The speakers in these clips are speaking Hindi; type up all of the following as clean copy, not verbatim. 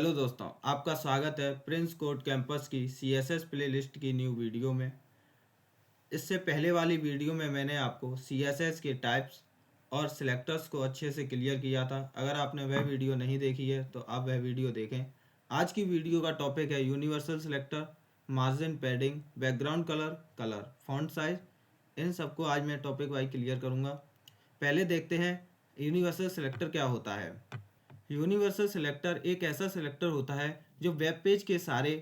हेलो दोस्तों, आपका स्वागत है प्रिंस कोड कैंपस की सीएसएस प्लेलिस्ट की न्यू वीडियो में। इससे पहले वाली वीडियो में मैंने आपको सीएसएस के टाइप्स और सिलेक्टर्स को अच्छे से क्लियर किया था। अगर आपने वह वीडियो नहीं देखी है तो आप वह वीडियो देखें। आज की वीडियो का टॉपिक है universal selector, margin, padding, background colour, font size. इन सबको आज मैं टॉपिक वाइज क्लियर करूँगा। पहले देखते हैं यूनिवर्सल सिलेक्टर क्या होता है। यूनिवर्सल सिलेक्टर एक ऐसा सिलेक्टर होता है जो वेब पेज के सारे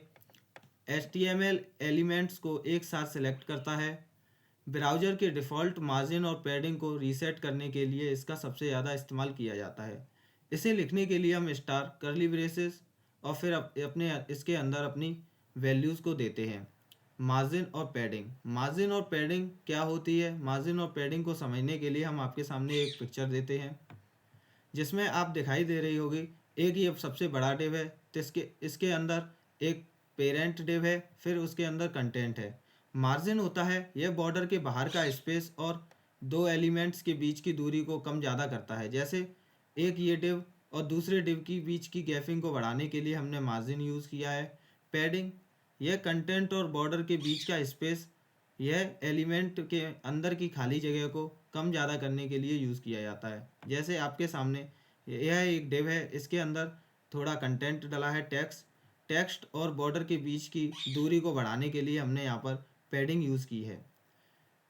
HTML एलिमेंट्स को एक साथ सिलेक्ट करता है। ब्राउज़र के डिफ़ॉल्ट मार्जिन और पैडिंग को रीसेट करने के लिए इसका सबसे ज़्यादा इस्तेमाल किया जाता है। इसे लिखने के लिए हम स्टार, कर्ली ब्रेसेस और फिर अपने इसके अंदर अपनी वैल्यूज़ को देते हैं। मार्जिन और पैडिंग क्या होती है? मार्जिन और पैडिंग को समझने के लिए हम आपके सामने एक पिक्चर देते हैं जिसमें आप दिखाई दे रही होगी। एक ये सबसे बड़ा डिव है, तो इसके अंदर एक पेरेंट डिव है, फिर उसके अंदर कंटेंट है। मार्जिन होता है यह बॉर्डर के बाहर का स्पेस और दो एलिमेंट्स के बीच की दूरी को कम ज़्यादा करता है। जैसे एक ये डिव और दूसरे डिव की बीच की गैपिंग को बढ़ाने के लिए हमने मार्जिन यूज़ किया है। पैडिंग यह कंटेंट और बॉर्डर के बीच का स्पेस, यह एलिमेंट के अंदर की खाली जगह को कम ज़्यादा करने के लिए यूज़ किया जाता है। जैसे आपके सामने यह एक डिव है, इसके अंदर थोड़ा कंटेंट डला है, टेक्स्ट और बॉर्डर के बीच की दूरी को बढ़ाने के लिए हमने यहाँ पर पैडिंग यूज़ की है।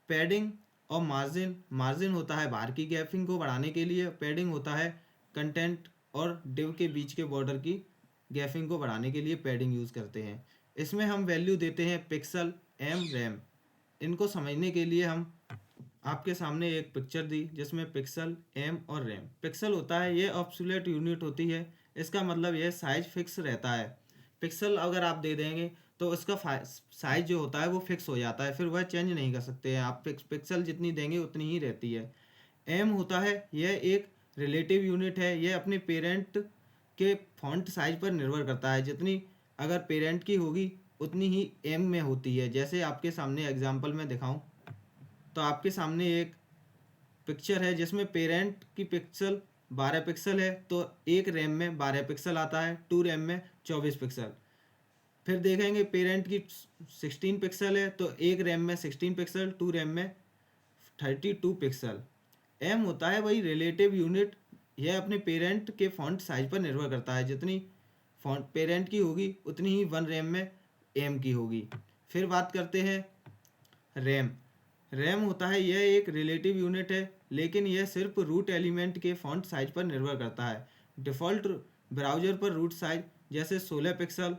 पैडिंग और मार्जिन होता है बाहर की गैपिंग को बढ़ाने के लिए, पैडिंग होता है कंटेंट और डिव के बीच के बॉर्डर की गैपिंग को बढ़ाने के लिए पैडिंग यूज़ करते हैं। इसमें हम वैल्यू देते हैं पिक्सल, एम, रैम। इनको समझने के लिए हम आपके सामने एक पिक्चर दी जिसमें पिक्सल, एम और रैम। पिक्सल होता है ये ऑब्सोल्यूट यूनिट होती है, इसका मतलब यह साइज फिक्स रहता है। पिक्सल अगर आप दे देंगे तो इसका साइज जो होता है वो फिक्स हो जाता है, फिर वह चेंज नहीं कर सकते हैं आप। पिक्सल जितनी देंगे उतनी ही रहती है। एम होता है यह एक रिलेटिव यूनिट है, यह अपने पेरेंट के फॉन्ट साइज पर निर्भर करता है। जितनी अगर पेरेंट की होगी उतनी ही एम में होती है। जैसे आपके सामने एग्जांपल में दिखाऊं तो आपके सामने एक पिक्चर है जिसमें पेरेंट की पिक्सल 12 पिक्सल है, तो एक रैम में 12 पिक्सल आता है, 2 रैम में 24 पिक्सल। फिर देखेंगे पेरेंट की 16 पिक्सल है, तो एक रैम में 16 पिक्सल, 2 रैम में 32 पिक्सल। एम होता है वही रिलेटिव यूनिट, यह अपने पेरेंट के फॉन्ट साइज पर निर्भर करता है। जितनी फॉन्ट पेरेंट की होगी उतनी ही 1 रैम में एम की होगी। फिर बात करते हैं रैम। रैम होता है यह एक रिलेटिव यूनिट है, लेकिन यह सिर्फ रूट एलिमेंट के फॉन्ट साइज पर निर्भर करता है। डिफ़ॉल्ट ब्राउज़र पर रूट साइज जैसे 16 पिक्सल,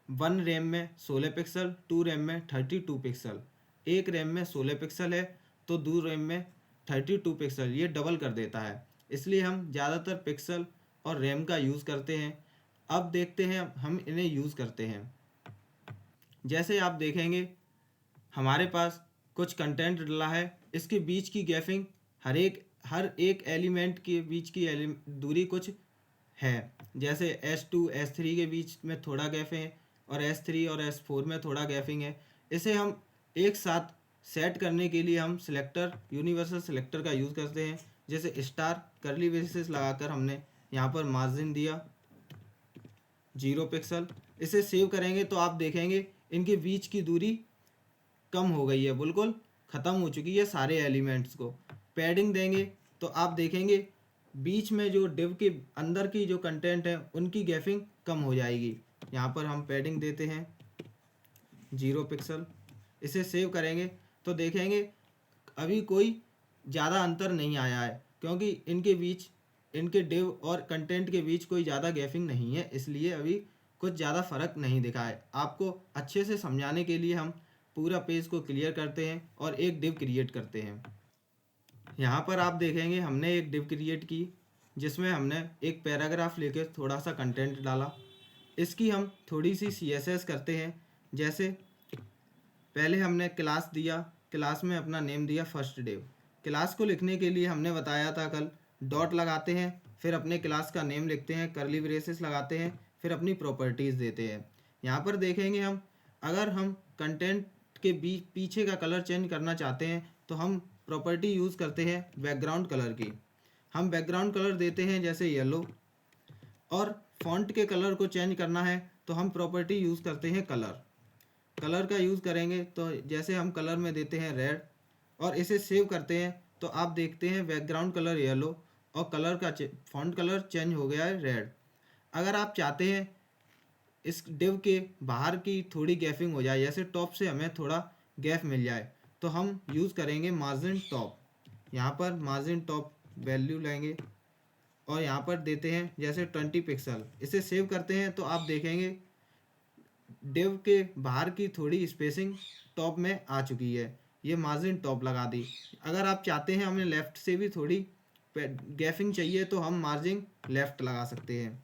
1 रैम में 16 पिक्सल, 2 रैम में 32 पिक्सल। एक रैम में 16 पिक्सल है तो 2 रैम में 32 पिक्सल, ये डबल कर देता है। इसलिए हम ज़्यादातर पिक्सल और रैम का यूज़ करते हैं। अब देखते हैं हम इन्हें यूज़ करते हैं। जैसे आप देखेंगे हमारे पास कुछ कंटेंट डला है, इसके बीच की गैपिंग हर एक एलिमेंट के बीच की दूरी कुछ है। जैसे S2 S3 के बीच में थोड़ा गैप है और S3 और S4 में थोड़ा गैपिंग है। इसे हम एक साथ सेट करने के लिए हम यूनिवर्सल सिलेक्टर का यूज़ करते हैं। जैसे स्टार, कर्ली ब्रेसेस लगाकर हमने यहाँ पर मार्जिन दिया 0 पिक्सल। इसे सेव करेंगे तो आप देखेंगे इनके बीच की दूरी कम हो गई है, बिल्कुल ख़त्म हो चुकी है सारे एलिमेंट्स को। पैडिंग देंगे तो आप देखेंगे बीच में जो डिव के अंदर की जो कंटेंट है उनकी गैपिंग कम हो जाएगी। यहाँ पर हम पैडिंग देते हैं 0 पिक्सल। इसे सेव करेंगे तो देखेंगे अभी कोई ज़्यादा अंतर नहीं आया है, क्योंकि इनके डिव और कंटेंट के बीच कोई ज़्यादा गैपिंग नहीं है, इसलिए अभी कुछ ज़्यादा फ़र्क नहीं दिखा है। आपको अच्छे से समझाने के लिए हम पूरा पेज को क्लियर करते हैं और एक डिव क्रिएट करते हैं। यहाँ पर आप देखेंगे हमने एक डिव क्रिएट की जिसमें हमने एक पैराग्राफ लेकर थोड़ा सा कंटेंट डाला। इसकी हम थोड़ी सी CSS करते हैं। जैसे पहले हमने क्लास दिया, क्लास में अपना नेम दिया फर्स्ट डिव। क्लास को लिखने के लिए हमने बताया था कल, डॉट लगाते हैं, फिर अपने क्लास का नेम लिखते हैं, कर्ली ब्रेसेस लगाते हैं, फिर अपनी प्रॉपर्टीज़ देते हैं। यहाँ पर देखेंगे हम अगर हम कंटेंट के पीछे का कलर चेंज करना चाहते हैं तो हम प्रॉपर्टी यूज़ करते हैं बैकग्राउंड कलर की। हम बैकग्राउंड कलर देते हैं जैसे येलो, और फ़ॉन्ट के कलर को चेंज करना है तो हम प्रॉपर्टी यूज़ करते हैं कलर। कलर का यूज़ करेंगे तो जैसे हम कलर में देते हैं रेड और इसे सेव करते हैं तो आप देखते हैं बैकग्राउंड कलर येलो और कलर का फ़ॉन्ट कलर चेंज हो गया है रेड। अगर आप चाहते हैं इस डिव के बाहर की थोड़ी गैपिंग हो जाए, जैसे टॉप से हमें थोड़ा गैप मिल जाए, तो हम यूज़ करेंगे मार्जिन टॉप। यहाँ पर मार्जिन टॉप वैल्यू लेंगे और यहाँ पर देते हैं जैसे 20 पिक्सल। इसे सेव करते हैं तो आप देखेंगे डिव के बाहर की थोड़ी स्पेसिंग टॉप में आ चुकी है। ये मार्जिन टॉप लगा दी। अगर आप चाहते हैं हमें लेफ़्ट से भी थोड़ी गैपिंग चाहिए तो हम मार्जिन लेफ़्ट लगा सकते हैं।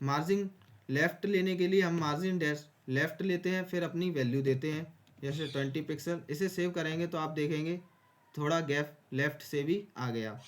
मार्जिन लेफ़्ट लेने के लिए हम मार्जिन डैश लेफ़्ट लेते हैं, फिर अपनी वैल्यू देते हैं जैसे 20 पिक्सल। इसे सेव करेंगे तो आप देखेंगे थोड़ा गैप लेफ़्ट से भी आ गया।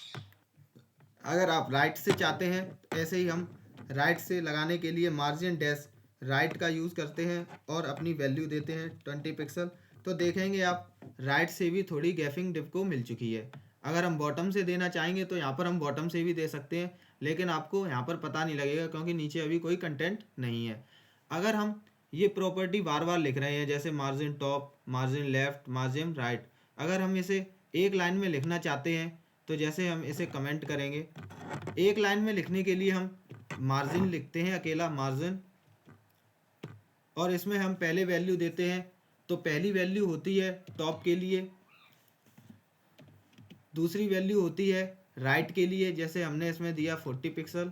अगर आप राइट से चाहते हैं ऐसे ही हम राइट से लगाने के लिए मार्जिन डैश राइट का यूज़ करते हैं और अपनी वैल्यू देते हैं 20 पिक्सल। तो देखेंगे आप राइट से भी थोड़ी गैपिंग डिव को मिल चुकी है। अगर हम बॉटम से देना चाहेंगे तो यहाँ पर हम बॉटम से भी दे सकते हैं, लेकिन आपको यहाँ पर पता नहीं लगेगा क्योंकि नीचे अभी कोई कंटेंट नहीं है। अगर हम ये प्रॉपर्टी बार बार लिख रहे हैं जैसे margin top, margin left, margin right, अगर हम इसे एक लाइन में लिखना चाहते हैं तो जैसे हम इसे कमेंट करेंगे, एक लाइन में लिखने के लिए हम मार्जिन लिखते हैं अकेला मार्जिन और इसमें हम पहले वैल्यू देते हैं। तो पहली वैल्यू होती है टॉप के लिए, दूसरी वैल्यू होती है राइट के लिए जैसे हमने इसमें दिया 40 पिक्सल,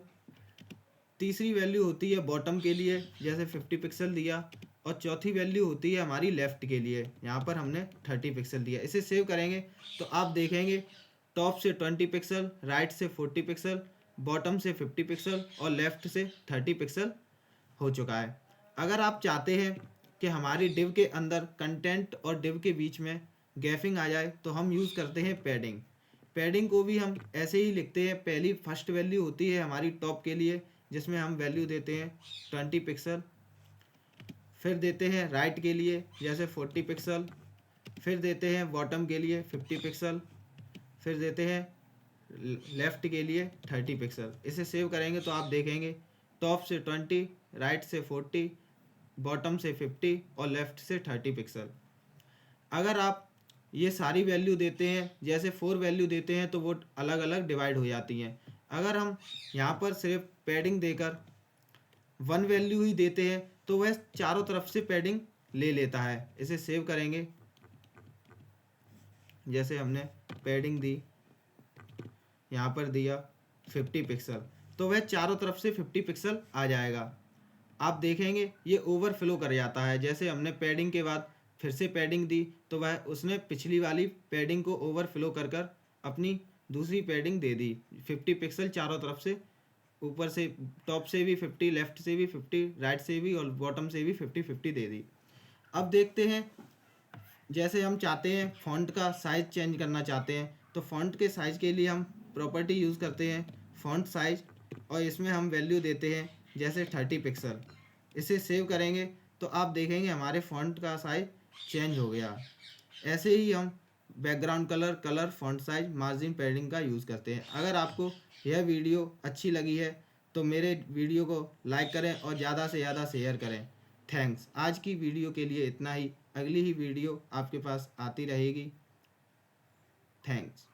तीसरी वैल्यू होती है बॉटम के लिए जैसे 50 पिक्सल दिया और चौथी वैल्यू होती है हमारी लेफ़्ट के लिए, यहाँ पर हमने 30 पिक्सल दिया। इसे सेव करेंगे तो आप देखेंगे टॉप से 20 पिक्सल, राइट से 40 पिक्सल, बॉटम से 50 पिक्सल और लेफ़्ट से 30 पिक्सल हो चुका है। अगर आप चाहते हैं कि हमारी डिव के अंदर कंटेंट और डिव के बीच में गैपिंग आ जाए तो हम यूज़ करते हैं पैडिंग। पैडिंग को भी हम ऐसे ही लिखते हैं। पहली फर्स्ट वैल्यू होती है हमारी टॉप के लिए जिसमें हम वैल्यू देते हैं 20 पिक्सल, फिर देते हैं राइट के लिए जैसे 40 पिक्सल, फिर देते हैं बॉटम के लिए 50 पिक्सल, फिर देते हैं लेफ़्ट के लिए 30 पिक्सल। इसे सेव करेंगे तो आप देखेंगे टॉप से 20, राइट से 40, बॉटम से 50 और लेफ़्ट से 30 पिक्सल। अगर आप ये सारी वैल्यू देते हैं जैसे 4 वैल्यू देते हैं तो वो अलग अलग डिवाइड हो जाती हैं। अगर हम यहाँ पर सिर्फ पैडिंग देकर 1 वैल्यू ही देते हैं तो वह चारों तरफ से पैडिंग ले लेता है। इसे सेव करेंगे जैसे हमने पैडिंग दी, यहाँ पर दिया 50 पिक्सल तो वह चारों तरफ से 50 पिक्सल आ जाएगा। आप देखेंगे ये ओवरफ्लो कर जाता है। जैसे हमने पैडिंग के बाद फिर से पैडिंग दी तो वह उसने पिछली वाली पैडिंग को ओवरफ्लो कर कर अपनी दूसरी पैडिंग दे दी 50 पिक्सल चारों तरफ से, ऊपर से टॉप से भी 50, लेफ़्ट से भी 50, राइट से भी और बॉटम से भी 50-50 दे दी। अब देखते हैं जैसे हम चाहते हैं फ़ॉन्ट का साइज़ चेंज करना चाहते हैं तो फ़ॉन्ट के साइज़ के लिए हम प्रॉपर्टी यूज़ करते हैं फ़ॉन्ट साइज़ और इसमें हम वैल्यू देते हैं जैसे 30 पिक्सल। इसे सेव करेंगे तो आप देखेंगे हमारे फ़ॉन्ट का साइज़ चेंज हो गया। ऐसे ही हम background colour, font size, margin, padding का यूज़ करते हैं। अगर आपको यह वीडियो अच्छी लगी है तो मेरे वीडियो को लाइक करें और ज़्यादा से ज़्यादा शेयर करें। थैंक्स। आज की वीडियो के लिए इतना ही। अगली ही वीडियो आपके पास आती रहेगी। थैंक्स।